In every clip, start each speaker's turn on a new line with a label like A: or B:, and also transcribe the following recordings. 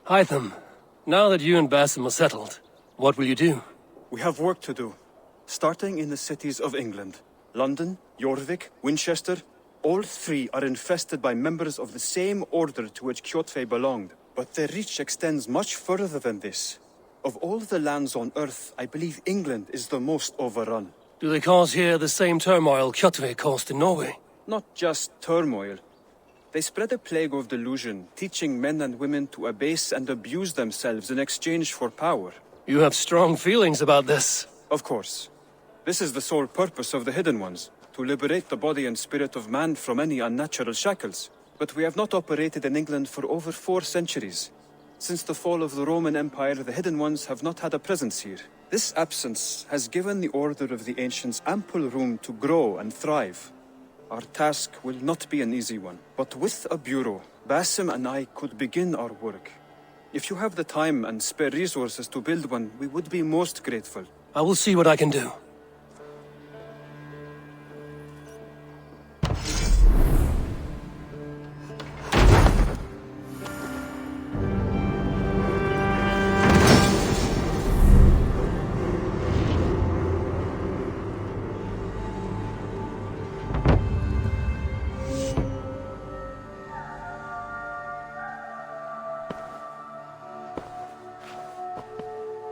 A: Hytham, now that you and Basim are settled, what will you do?
B: We have work to do, starting in the cities of England. London, Jorvik, Winchester, all three are infested by members of the same order to which Kjotve belonged. But their reach extends much further than this. Of all the lands on Earth, I believe England is the most overrun.
A: Do they cause here the same turmoil Kjotve caused in Norway?
B: Not just turmoil. They spread a plague of delusion, teaching men and women to abase and abuse themselves in exchange for power.
A: You have strong feelings about this.
B: Of course. This is the sole purpose of the Hidden Ones, to liberate the body and spirit of man from any unnatural shackles. But we have not operated in England for over 4 centuries. Since the fall of the Roman Empire, the Hidden Ones have not had a presence here. This absence has given the Order of the Ancients ample room to grow and thrive. Our task will not be an easy one, but with a bureau, Basim and I could begin our work. If you have the time and spare resources to build one, we would be most grateful.
A: I will see what I can do.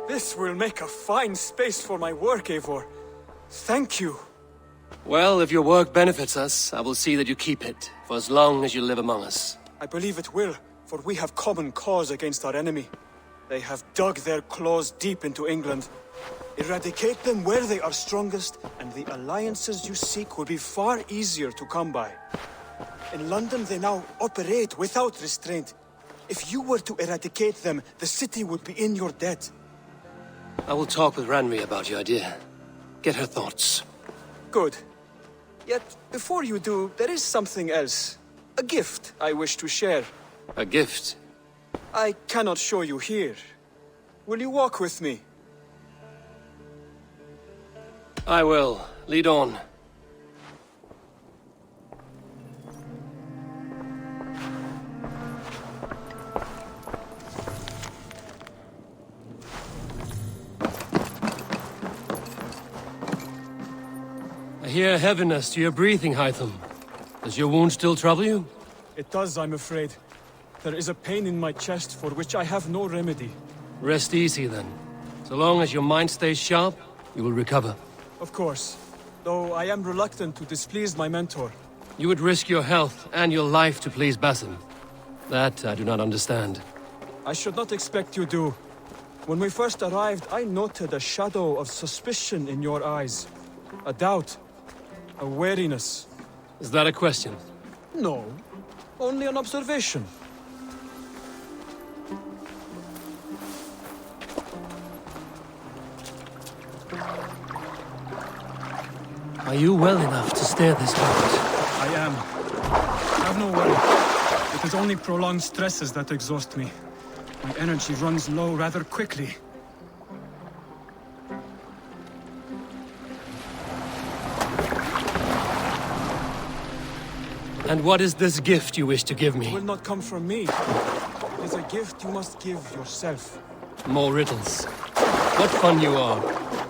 B: This will make a fine space for my work, Eivor. Thank you.
A: Well, if your work benefits us, I will see that you keep it, for as long as you live among us.
B: I believe it will, for we have common cause against our enemy. They have dug their claws deep into England. Eradicate them where they are strongest, and the alliances you seek will be far easier to come by. In London, they now operate without restraint. If you were to eradicate them, the city would be in your debt.
A: I will talk with Ranri about your idea. Get her thoughts.
B: Good. Yet, before you do, there is something else. A gift I wish to share.
A: A gift?
B: I cannot show you here. Will you walk with me?
A: I will. Lead on. I hear heaviness to your breathing, Hytham. Does your wound still trouble you?
B: It does, I'm afraid. There is a pain in my chest for which I have no remedy.
A: Rest easy, then. So long as your mind stays sharp, you will recover.
B: Of course. Though I am reluctant to displease my mentor.
A: You would risk your health and your life to please Basim. That I do not understand.
B: I should not expect you do. When we first arrived, I noted a shadow of suspicion in your eyes. A doubt. A wariness.
A: Is that a question?
B: No. Only an observation.
A: Are you well enough to stare this out?
C: I am. Have no worry. It is only prolonged stresses that exhaust me. My energy runs low rather quickly.
A: And what is this gift you wish to give me?
B: It will not come from me. It is a gift you must give yourself.
A: More riddles. What fun you are.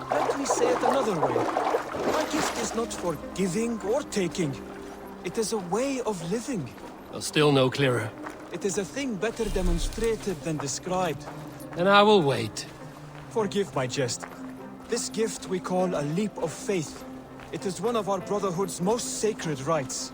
B: Let me say it another way. My gift is not for giving or taking. It is a way of living.
A: Still no clearer.
B: It is a thing better demonstrated than described.
A: Then I will wait.
B: Forgive my jest. This gift we call a leap of faith. It is one of our Brotherhood's most sacred rites.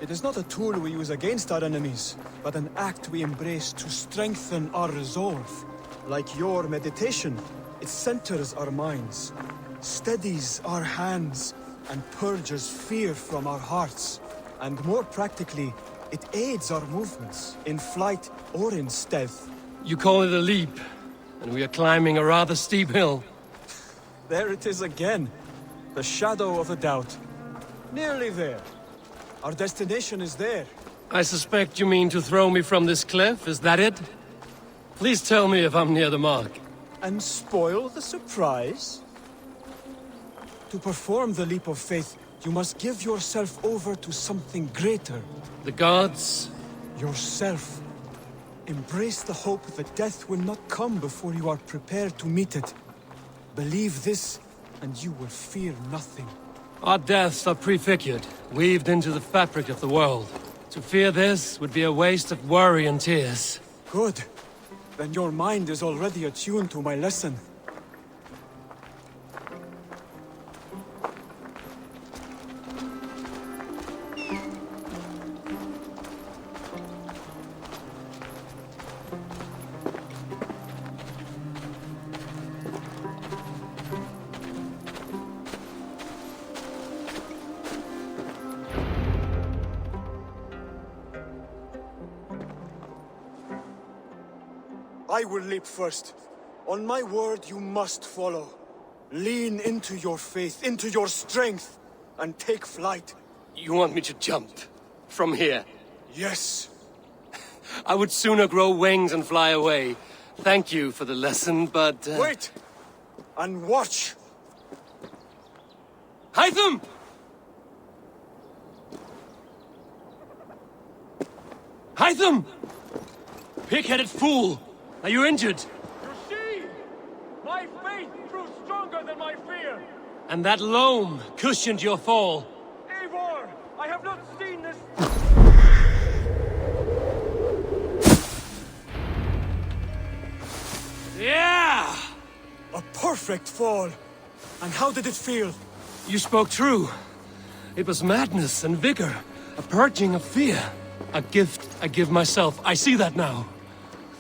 B: It is not a tool we use against our enemies, but an act we embrace to strengthen our resolve. Like your meditation, it centers our minds, steadies our hands, and purges fear from our hearts. And more practically, it aids our movements, in flight or in stealth.
A: You call it a leap, and we are climbing a rather steep hill.
B: There it is again. The shadow of a doubt. Nearly there. Our destination is there.
A: I suspect you mean to throw me from this cliff, is that it? Please tell me if I'm near the mark.
B: And spoil the surprise? To perform the leap of faith, you must give yourself over to something greater.
A: The gods?
B: Yourself.
C: Embrace the hope that death will not come before you are prepared to meet it. Believe this, and you will fear nothing.
A: Our deaths are prefigured, weaved into the fabric of the world. To fear this would be a waste of worry and tears.
C: Good. Then your mind is already attuned to my lesson. I will leap first. On my word, you must follow. Lean into your faith, into your strength, and take flight.
A: You want me to jump? From here?
C: Yes.
A: I would sooner grow wings and fly away. Thank you for the lesson, but...
C: Wait! And watch!
A: Hytham! Hytham! Pig-headed fool! Are you injured?
D: You see? My faith grew stronger than my fear!
A: And that loam cushioned your fall.
D: Eivor! I have not seen this...
A: Yeah!
C: A perfect fall! And how did it feel?
A: You spoke true. It was madness and vigor, a purging of fear. A gift I give myself. I see that now.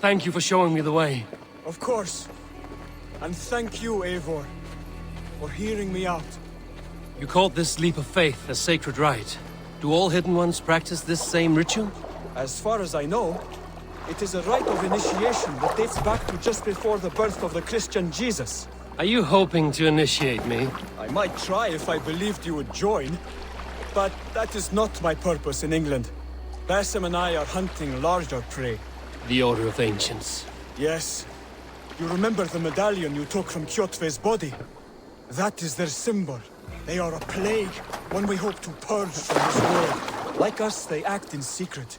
A: Thank you for showing me the way.
C: Of course. And thank you, Eivor, for hearing me out.
A: You called this leap of faith a sacred rite. Do all Hidden Ones practice this same ritual?
C: As far as I know, it is a rite of initiation that dates back to just before the birth of the Christian Jesus.
A: Are you hoping to initiate me?
C: I might try if I believed you would join, but that is not my purpose in England. Basim and I are hunting larger prey.
A: The Order of Ancients.
C: Yes. You remember the medallion you took from Kjotve's body? That is their symbol. They are a plague, one we hope to purge from this world. Like us, they act in secret.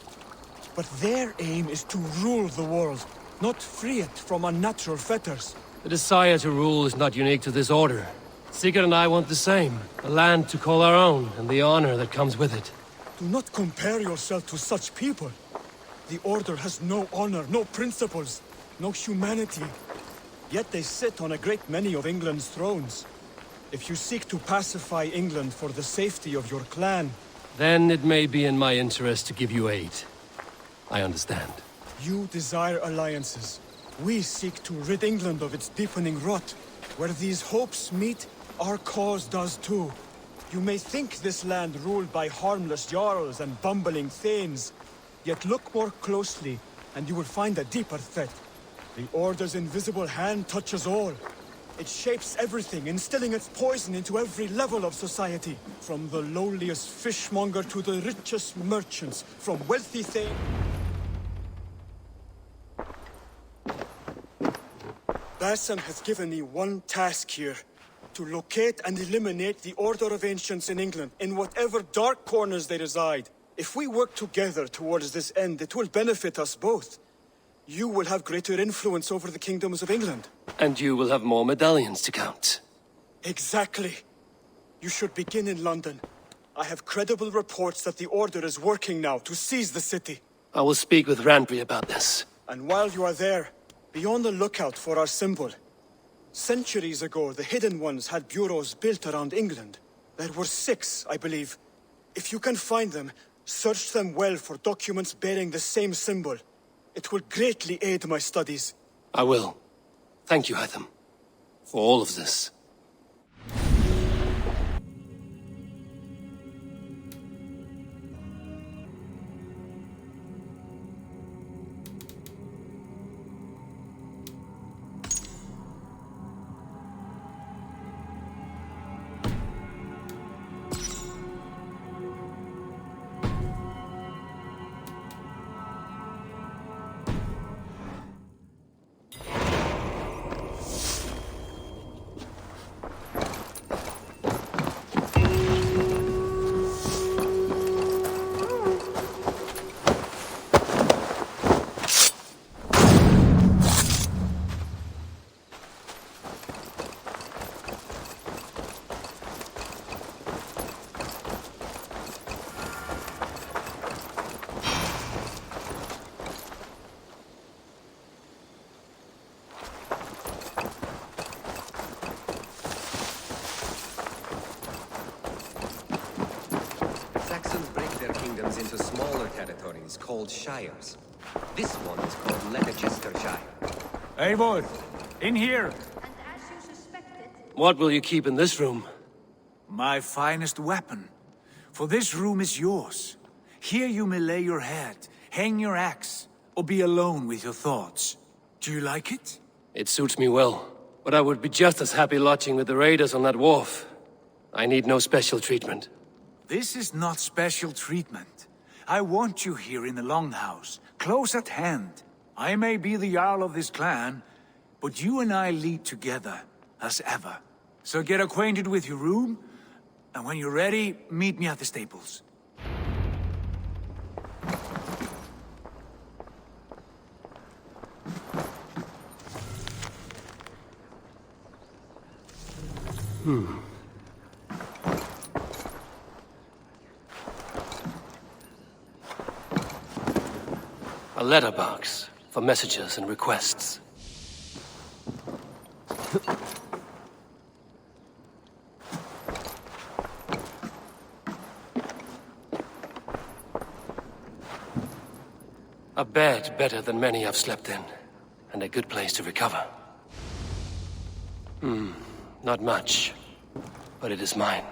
C: But their aim is to rule the world, not free it from unnatural fetters.
A: The desire to rule is not unique to this order. Sigurd and I want the same. A land to call our own, and the honor that comes with it.
C: Do not compare yourself to such people. The Order has no honor, no principles, no humanity. Yet they sit on a great many of England's thrones. If you seek to pacify England for the safety of your clan...
A: Then it may be in my interest to give you aid. I understand.
C: You desire alliances. We seek to rid England of its deepening rot. Where these hopes meet, our cause does too. You may think this land ruled by harmless jarls and bumbling thanes. Yet look more closely, and you will find a deeper threat. The Order's invisible hand touches all. It shapes everything, instilling its poison into every level of society. From the lowliest fishmonger to the richest merchants, from wealthy thanes... Basim has given me one task here. To locate and eliminate the Order of Ancients in England, in whatever dark corners they reside. If we work together towards this end, it will benefit us both. You will have greater influence over the kingdoms of England.
A: And you will have more medallions to count.
C: Exactly. You should begin in London. I have credible reports that the Order is working now to seize the city.
A: I will speak with Randry about this.
C: And while you are there, be on the lookout for our symbol. Centuries ago, the Hidden Ones had bureaus built around England. There were 6, I believe. If you can find them, search them well for documents bearing the same symbol. It will greatly aid my studies.
A: I will. Thank you, Hytham, for all of this.
E: territories called shires. This one is called Leicestershire.
F: Eivor, in here!
A: What will you keep in this room?
F: My finest weapon. For this room is yours. Here you may lay your head, hang your axe, or be alone with your thoughts. Do you like it?
A: It suits me well, but I would be just as happy lodging with the raiders on that wharf. I need no special treatment.
F: This is not special treatment. I want you here in the Longhouse, close at hand. I may be the Jarl of this clan, but you and I lead together, as ever. So get acquainted with your room, and when you're ready, meet me at the stables.
A: A letterbox for messages and requests. A bed better than many I've slept in, and a good place to recover. Not much, but it is mine.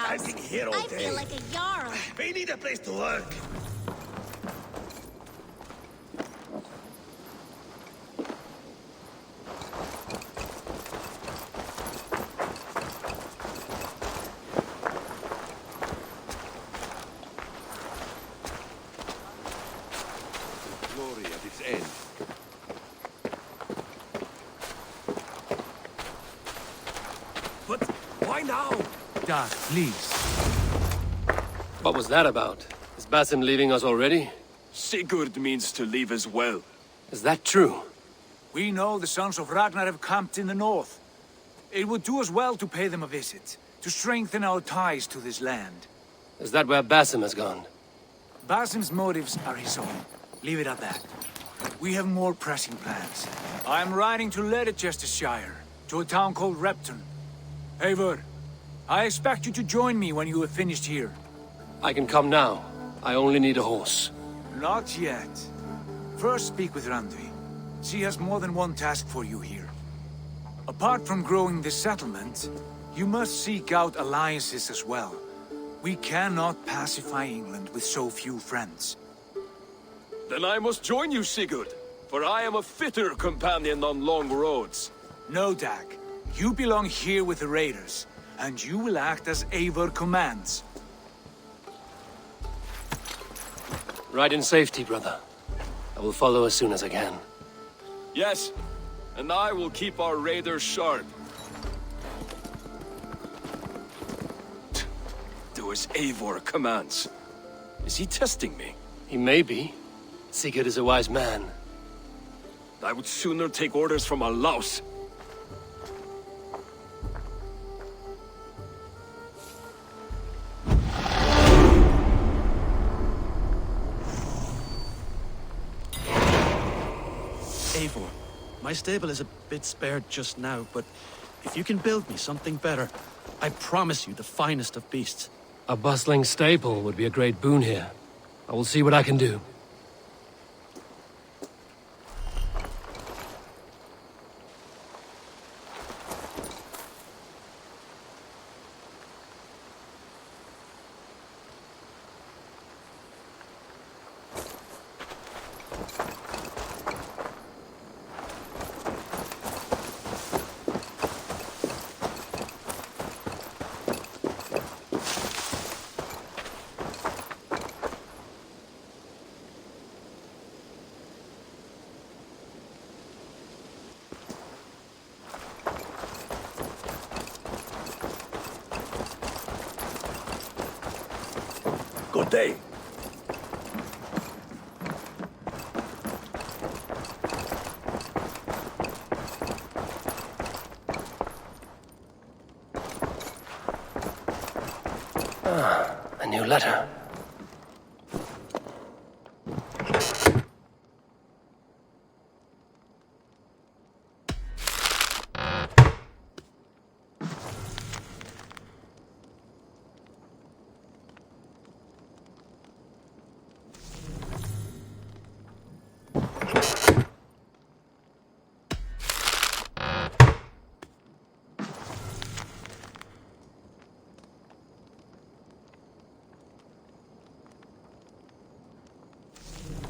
G: I feel like a Jarl.
H: We need a place to work.
I: Glory at its end.
A: But why now?
F: Dad, please.
A: What was that about? Is Basim leaving us already?
I: Sigurd means to leave as well.
A: Is that true?
F: We know the sons of Ragnar have camped in the north. It would do us well to pay them a visit, to strengthen our ties to this land.
A: Is that where Basim has gone?
F: Basim's motives are his own. Leave it at that. We have more pressing plans. I am riding to Leicestershire, to a town called Repton. Eivor, I expect you to join me when you have finished here.
A: I can come now. I only need a horse.
F: Not yet. First speak with Randvi. She has more than one task for you here. Apart from growing this settlement, you must seek out alliances as well. We cannot pacify England with so few friends.
I: Then I must join you, Sigurd, for I am a fitter companion on long roads.
F: No, Dag. You belong here with the raiders, and you will act as Eivor commands.
A: Ride in safety, brother. I will follow as soon as I can.
I: Yes, and I will keep our raiders sharp. Do as Eivor commands. Is he testing me?
A: He may be. Sigurd is a wise man.
I: I would sooner take orders from a louse.
J: Eivor, my stable is a bit spared just now, but if you can build me something better, I promise you the finest of beasts.
A: A bustling stable would be a great boon here. I will see what I can do.
H: Good day.
A: A new letter.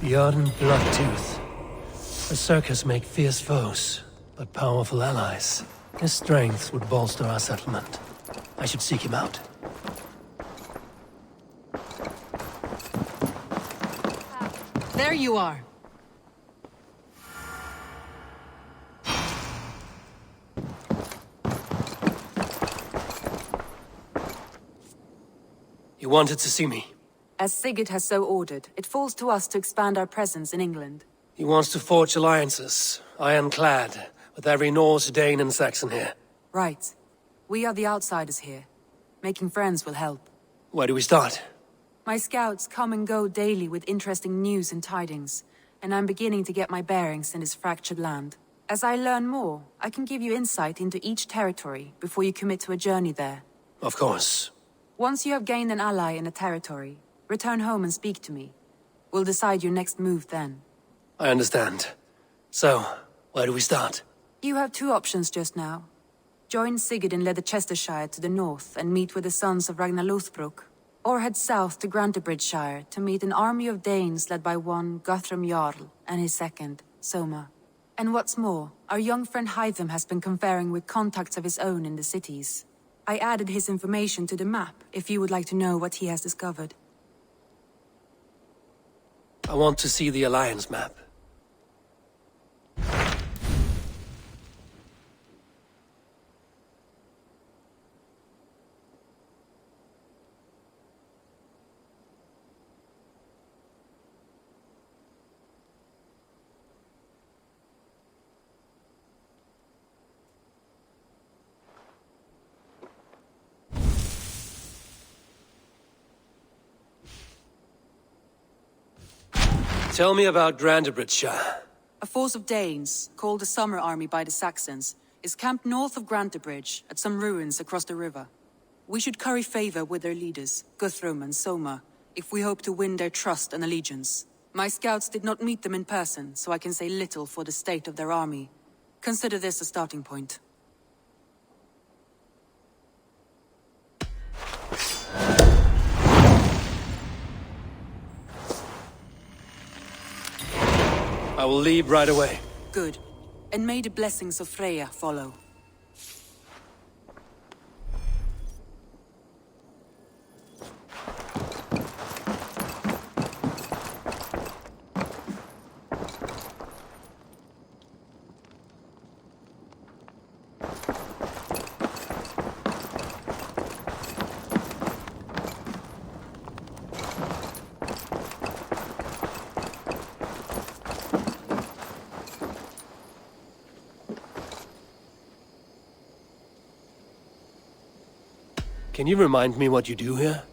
A: Bjorn Bloodtooth. The circus make fierce foes, but powerful allies. His strength would bolster our settlement. I should seek him out.
K: There you are.
A: You wanted to see me?
K: As Sigurd has so ordered, it falls to us to expand our presence in England.
A: He wants to forge alliances, ironclad, with every Norse, Dane and Saxon here.
K: Right. We are the outsiders here. Making friends will help.
A: Where do we start?
K: My scouts come and go daily with interesting news and tidings, and I'm beginning to get my bearings in this fractured land. As I learn more, I can give you insight into each territory before you commit to a journey there.
A: Of course.
K: Once you have gained an ally in a territory, return home and speak to me. We'll decide your next move then.
A: I understand. So, where do we start?
K: You have two options just now. Join Sigurd in Leicestershire to the north and meet with the sons of Ragnar Lothbrok, or head south to Grantebridgeshire to meet an army of Danes led by one Guthrum Jarl and his second, Soma. And what's more, our young friend Hytham has been conferring with contacts of his own in the cities. I added his information to the map if you would like to know what he has discovered.
A: I want to see the Alliance map. Tell me about Grantebridgeshire.
K: A force of Danes, called the Summer Army by the Saxons, is camped north of Grantebridge at some ruins across the river. We should curry favor with their leaders, Guthrum and Soma, if we hope to win their trust and allegiance. My scouts did not meet them in person, so I can say little for the state of their army. Consider this a starting point.
A: I will leave right away.
K: Good. And may the blessings of Freya follow.
A: Can you remind me what you do here?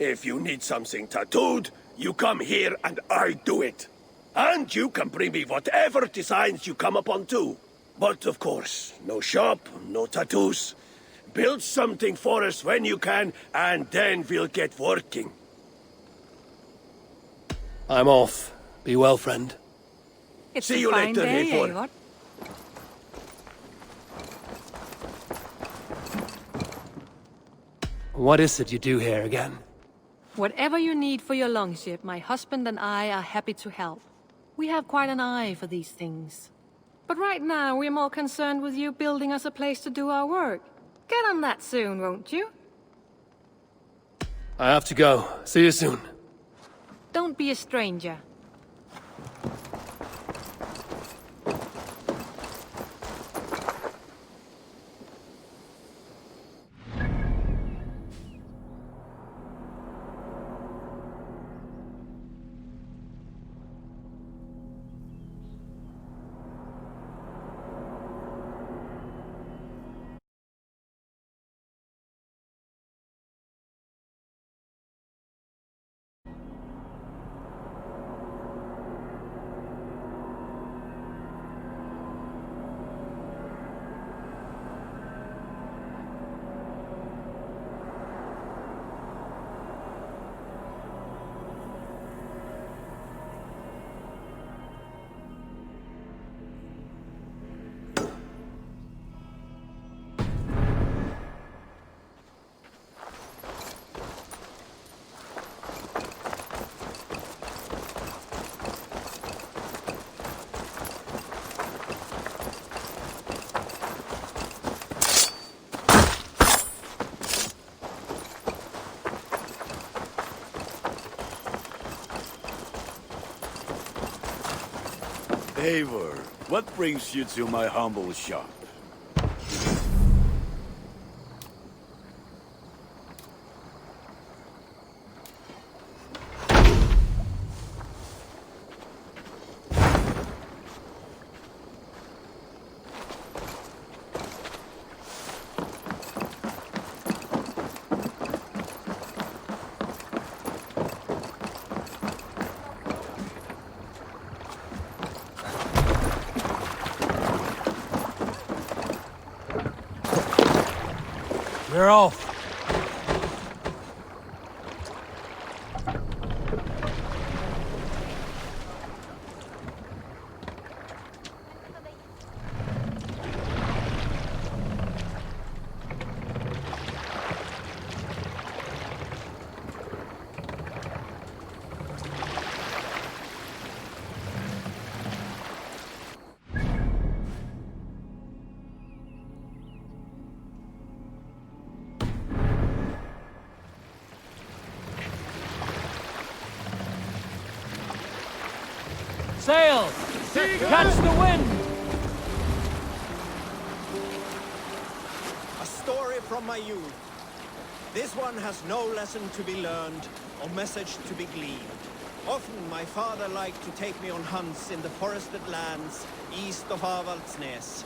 H: If you need something tattooed, you come here and I do it. And you can bring me whatever designs you come upon too. But of course, no shop, no tattoos. Build something for us when you can, and then we'll get working.
A: I'm off. Be well, friend.
L: It's
H: See
L: a
H: you
L: fine
H: later,
L: day,
H: Eivor.
L: Eivor.
A: What is it you do here again?
L: Whatever you need for your longship, my husband and I are happy to help. We have quite an eye for these things. But right now, we're more concerned with you building us a place to do our work. Get on that soon, won't you?
A: I have to go. See you soon.
L: Don't be a stranger.
M: Eivor, what brings you to my humble shop?
A: We're off. Sail! Catch the wind!
N: A story from my youth. This one has no lesson to be learned, or message to be gleaned. Often my father liked to take me on hunts in the forested lands east of Avaldsnes.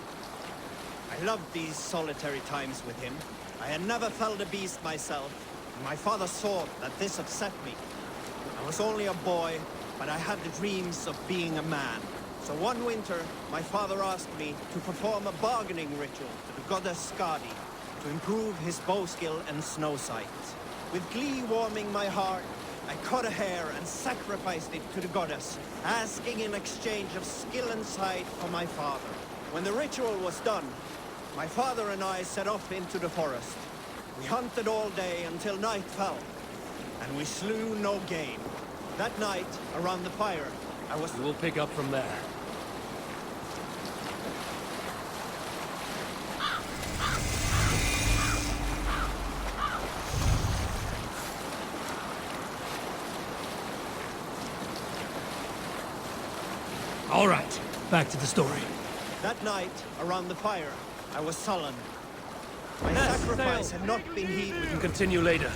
N: I loved these solitary times with him. I had never felled a beast myself, and my father saw that this upset me. I was only a boy, but I had the dreams of being a man. So one winter, my father asked me to perform a bargaining ritual to the goddess Skadi to improve his bow skill and snow sight. With glee warming my heart, I cut a hare and sacrificed it to the goddess, asking in exchange of skill and sight for my father. When the ritual was done, my father and I set off into the forest. We hunted all day until night fell, and we slew no game. That night, around the fire, I was...
A: We'll pick up from there. All right, back to the story.
N: That night, around the fire, I was sullen. My sacrifice had not been heeded.
A: We can continue later.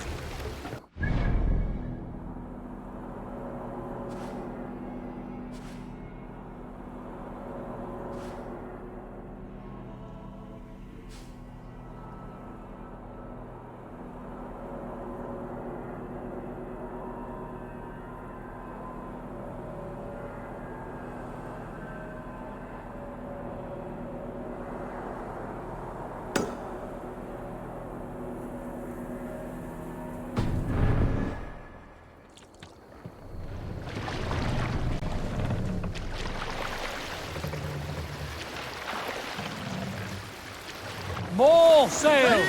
A: More sail!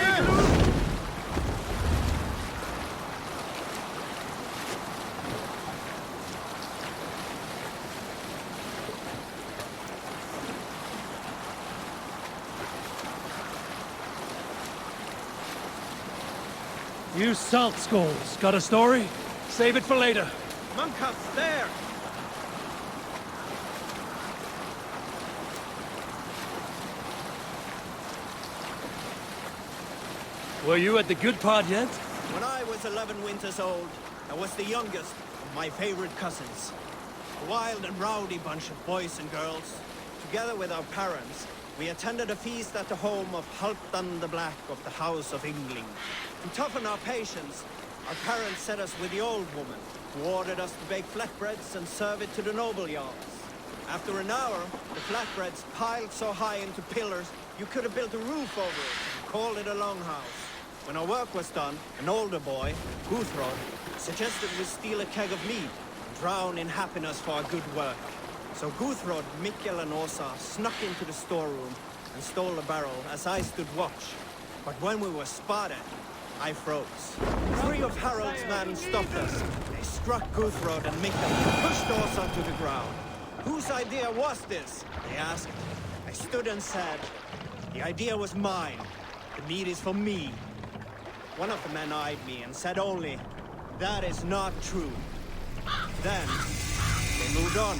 A: You salt skulls, got a story? Save it for later.
N: Monkups, there!
A: Were you at the good part yet?
N: When I was 11 winters old, I was the youngest of my favorite cousins. A wild and rowdy bunch of boys and girls. Together with our parents, we attended a feast at the home of Halfdan the Black of the House of Yngling. To toughen our patience, our parents set us with the old woman, who ordered us to bake flatbreads and serve it to the noble jarls. After an hour, the flatbreads piled so high into pillars, you could have built a roof over it and called it a longhouse. When our work was done, an older boy, Guthrod, suggested we steal a keg of mead and drown in happiness for our good work. So Guthrod, Mikkel and Åsa snuck into the storeroom and stole a barrel as I stood watch. But when we were spotted, I froze. 3 of Harald's men stopped us. They struck Guthrod and Mikkel and pushed Åsa to the ground. Whose idea was this? They asked. I stood and said, the idea was mine. The mead is for me. One of the men eyed me and said only, that is not true. Then, they moved on.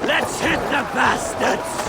H: Let's hit the bastards!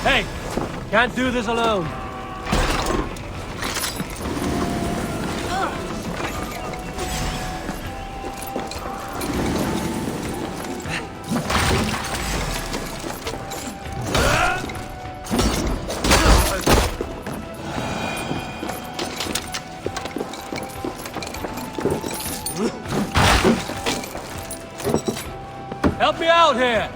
A: Hey! Can't do this alone. Help me out here!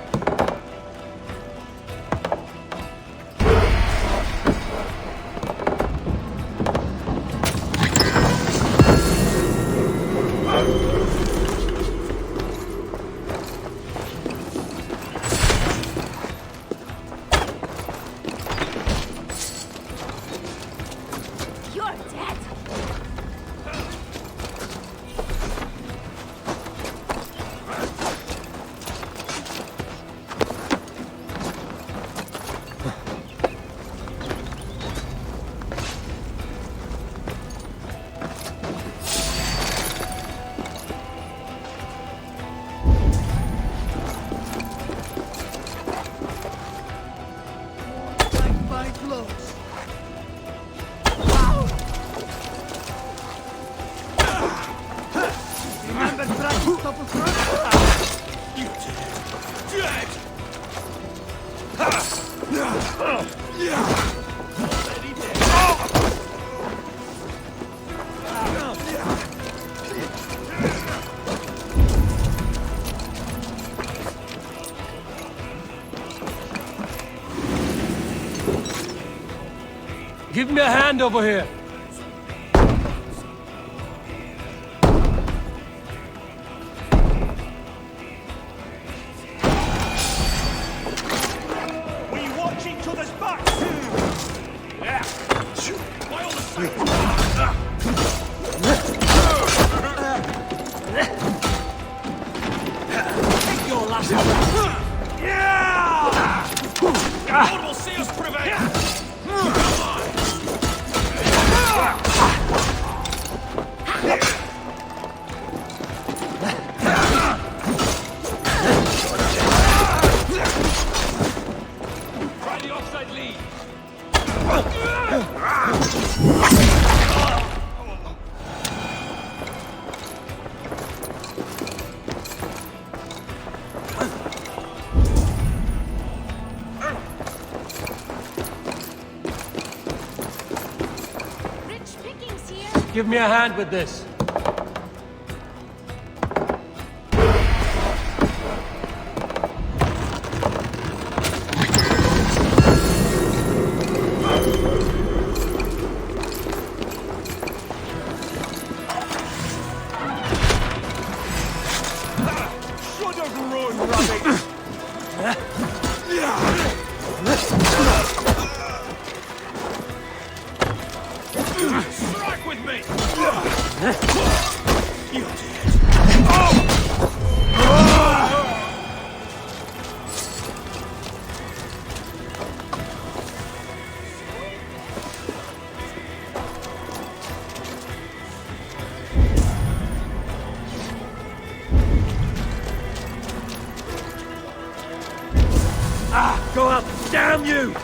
A: Give me a hand over here.
D: We watch each other's backs. Yeah. Shoot. By all the saints. Take your last breath. Yeah. God will see us prevail. Come on. Try the offside lead.
A: Give me a hand with this.
D: Go up! Damn you!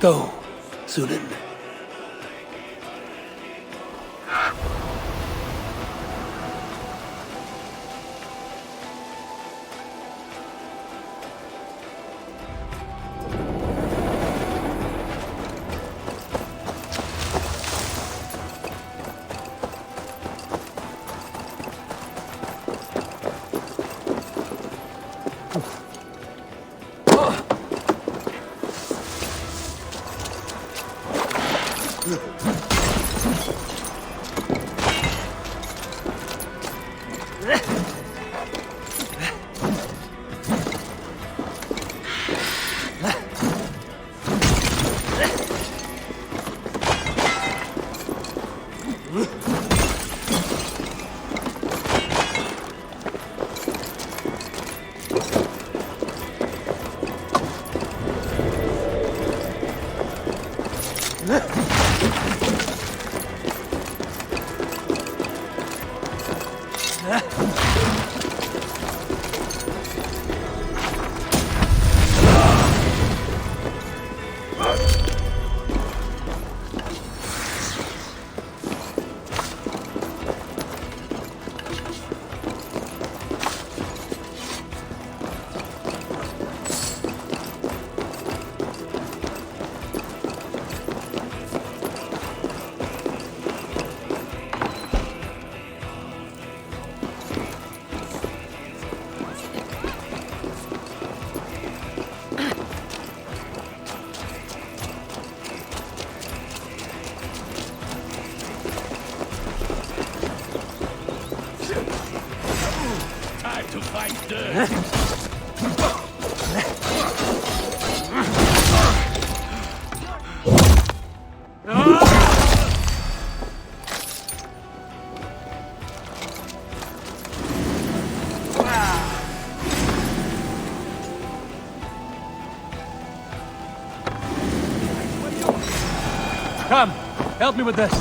A: Go, Sunan. Come, help me with this.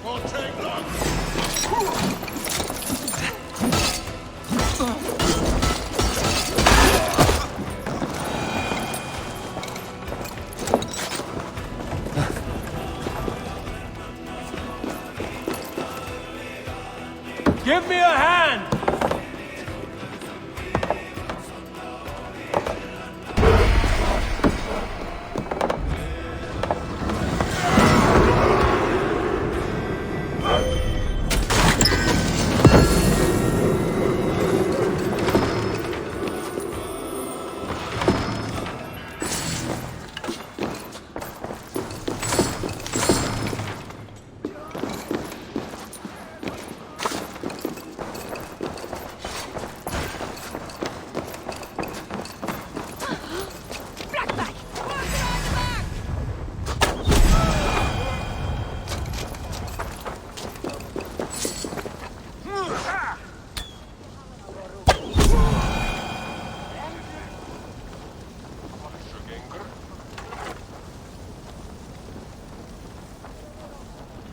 D: Won't take long.